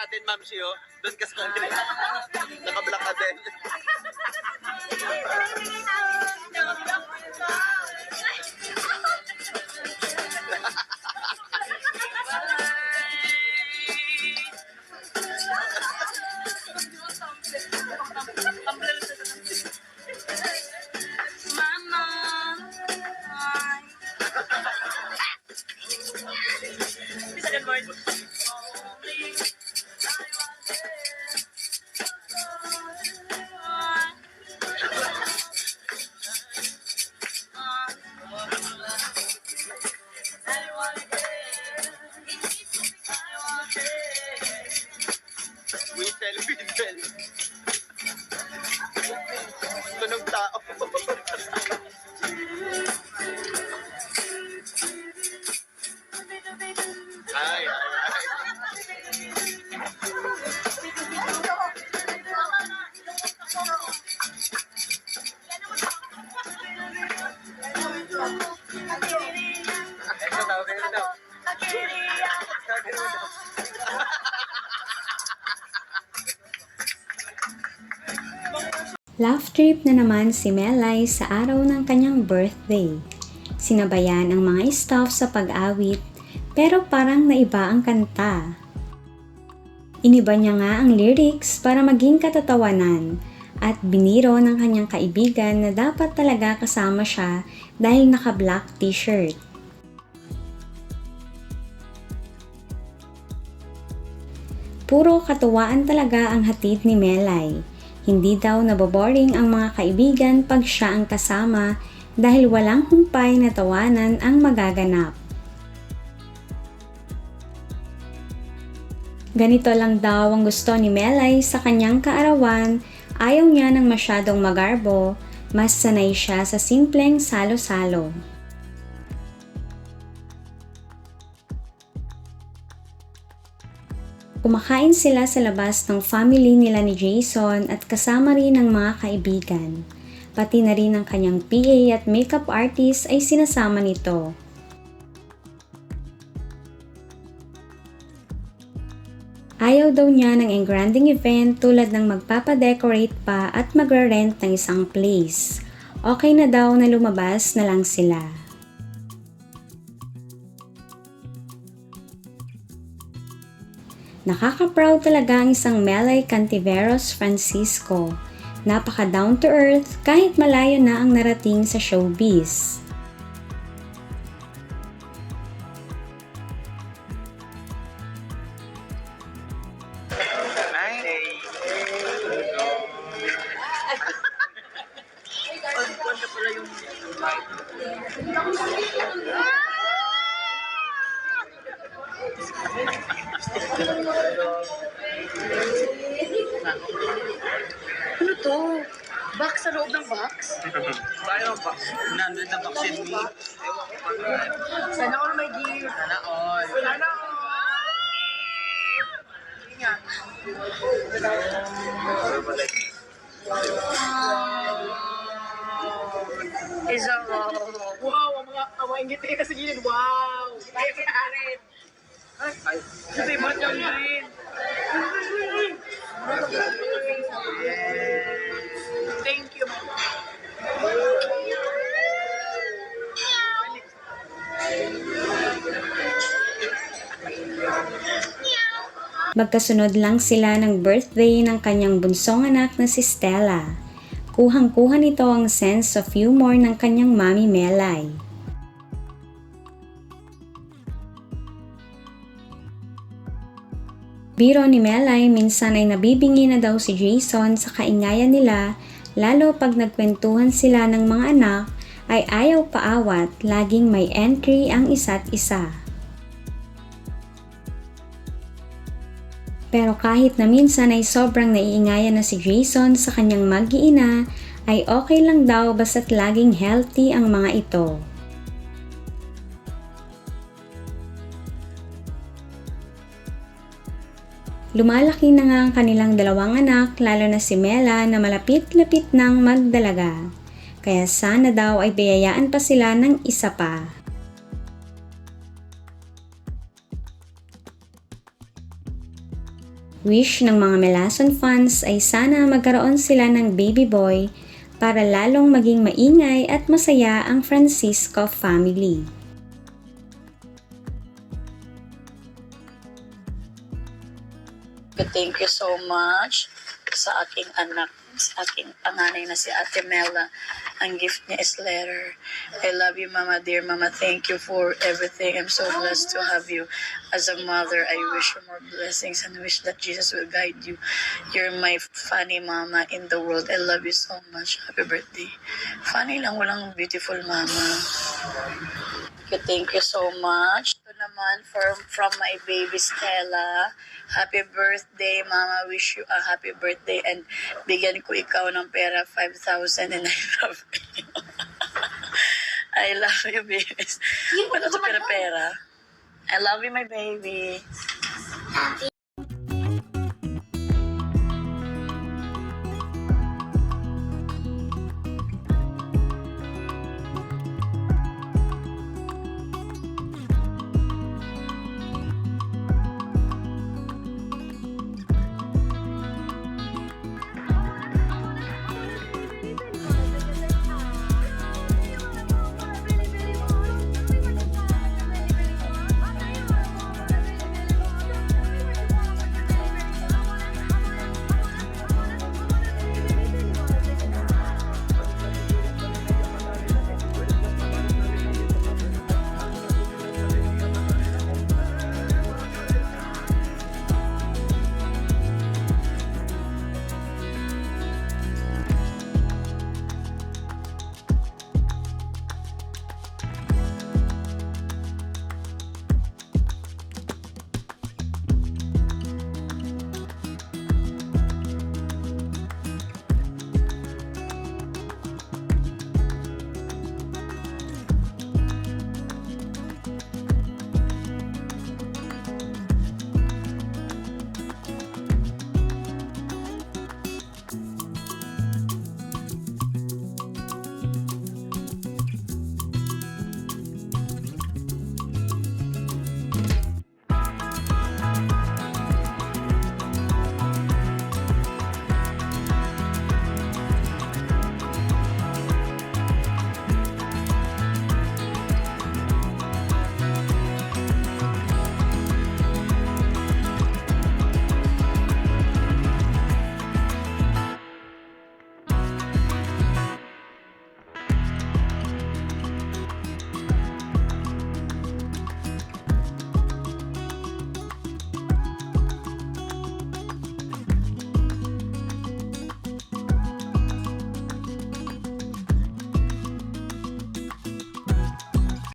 ka din, Ma'am Shio. Doon ka sa kanila. Naka-block ka din. Whistle, whistle. Tunog tao. Ay, ay, ay. Ito daw, ganito daw. Laugh trip na naman si Melay sa araw ng kanyang birthday. Sinabayan ang mga staff sa pag-awit pero parang naiba ang kanta. Iniba niya nga ang lyrics para maging katatawanan at biniro ng kanyang kaibigan na dapat talaga kasama siya dahil naka-black t-shirt. Puro katuwaan talaga ang hatid ni Melay. Hindi daw naboboring ang mga kaibigan pag siya ang kasama dahil walang humpay na tawanan ang magaganap. Ganito lang daw ang gusto ni Melay sa kanyang kaarawan, ayaw niya ng masyadong magarbo, mas sanay siya sa simpleng salo-salo. Kumakain sila sa labas ng family nila ni Jason at kasama rin ng mga kaibigan. Pati na rin ang kanyang PA at makeup artist ay sinasama nito. Ayaw daw niya ng engranding event tulad ng magpapadecorate pa at magre-rent ng isang place. Okay na daw na lumabas na lang sila. Nakaka-proud talaga ang isang Melay Cantiveros Francisco. Napaka down to earth kahit malayo na ang narating sa showbiz. Ano to? Box sa loob ng box? Bayo ba? Nandun na vaccine me. Sana all may gear. Sana all. Sana all. Ingat. Isa wow, ang mga ingit eh kasi gilid. Wow. Ay, kinaharin. Ay, Sabi mo yung green. Thank you. Magkasunod lang sila ng birthday ng kanyang bunsong anak na si Stella. Kuhang-kuha nito ang sense of humor ng kanyang mami Melay. Biro ni Melay, minsan ay nabibingi na daw si Jason sa kaingayan nila, lalo pag nagkwentuhan sila ng mga anak ay ayaw paawat, laging may entry ang isa't isa. Pero kahit na minsan ay sobrang naiingayan na si Jason sa kanyang mag-iina, ay okay lang daw basta't laging healthy ang mga ito. Lumalaki na nga ang kanilang dalawang anak, lalo na si Mela na malapit-lapit nang magdalaga. Kaya sana daw ay biyayaan pa sila ng isa pa. Wish ng mga Melason fans ay sana magkaroon sila ng baby boy para lalong maging maingay at masaya ang Francisco family. Thank you so much sa aking anak, sa aking panganay na si Ate Mela. Ang gift niya is letter. I love you, Mama, dear Mama. Thank you for everything. I'm so blessed to have you as a mother. I wish you more blessings and wish that Jesus will guide you. You're my funny mama in the world. I love you so much. Happy birthday. Funny lang, walang beautiful mama. Thank you so much. Ito naman from my baby Stella. Happy birthday, Mama. Wish you a happy birthday and bigyan ko ikaw ng pera 5,000 and I love you. I love you, babies. Ano to pera-pera? I love you, my baby.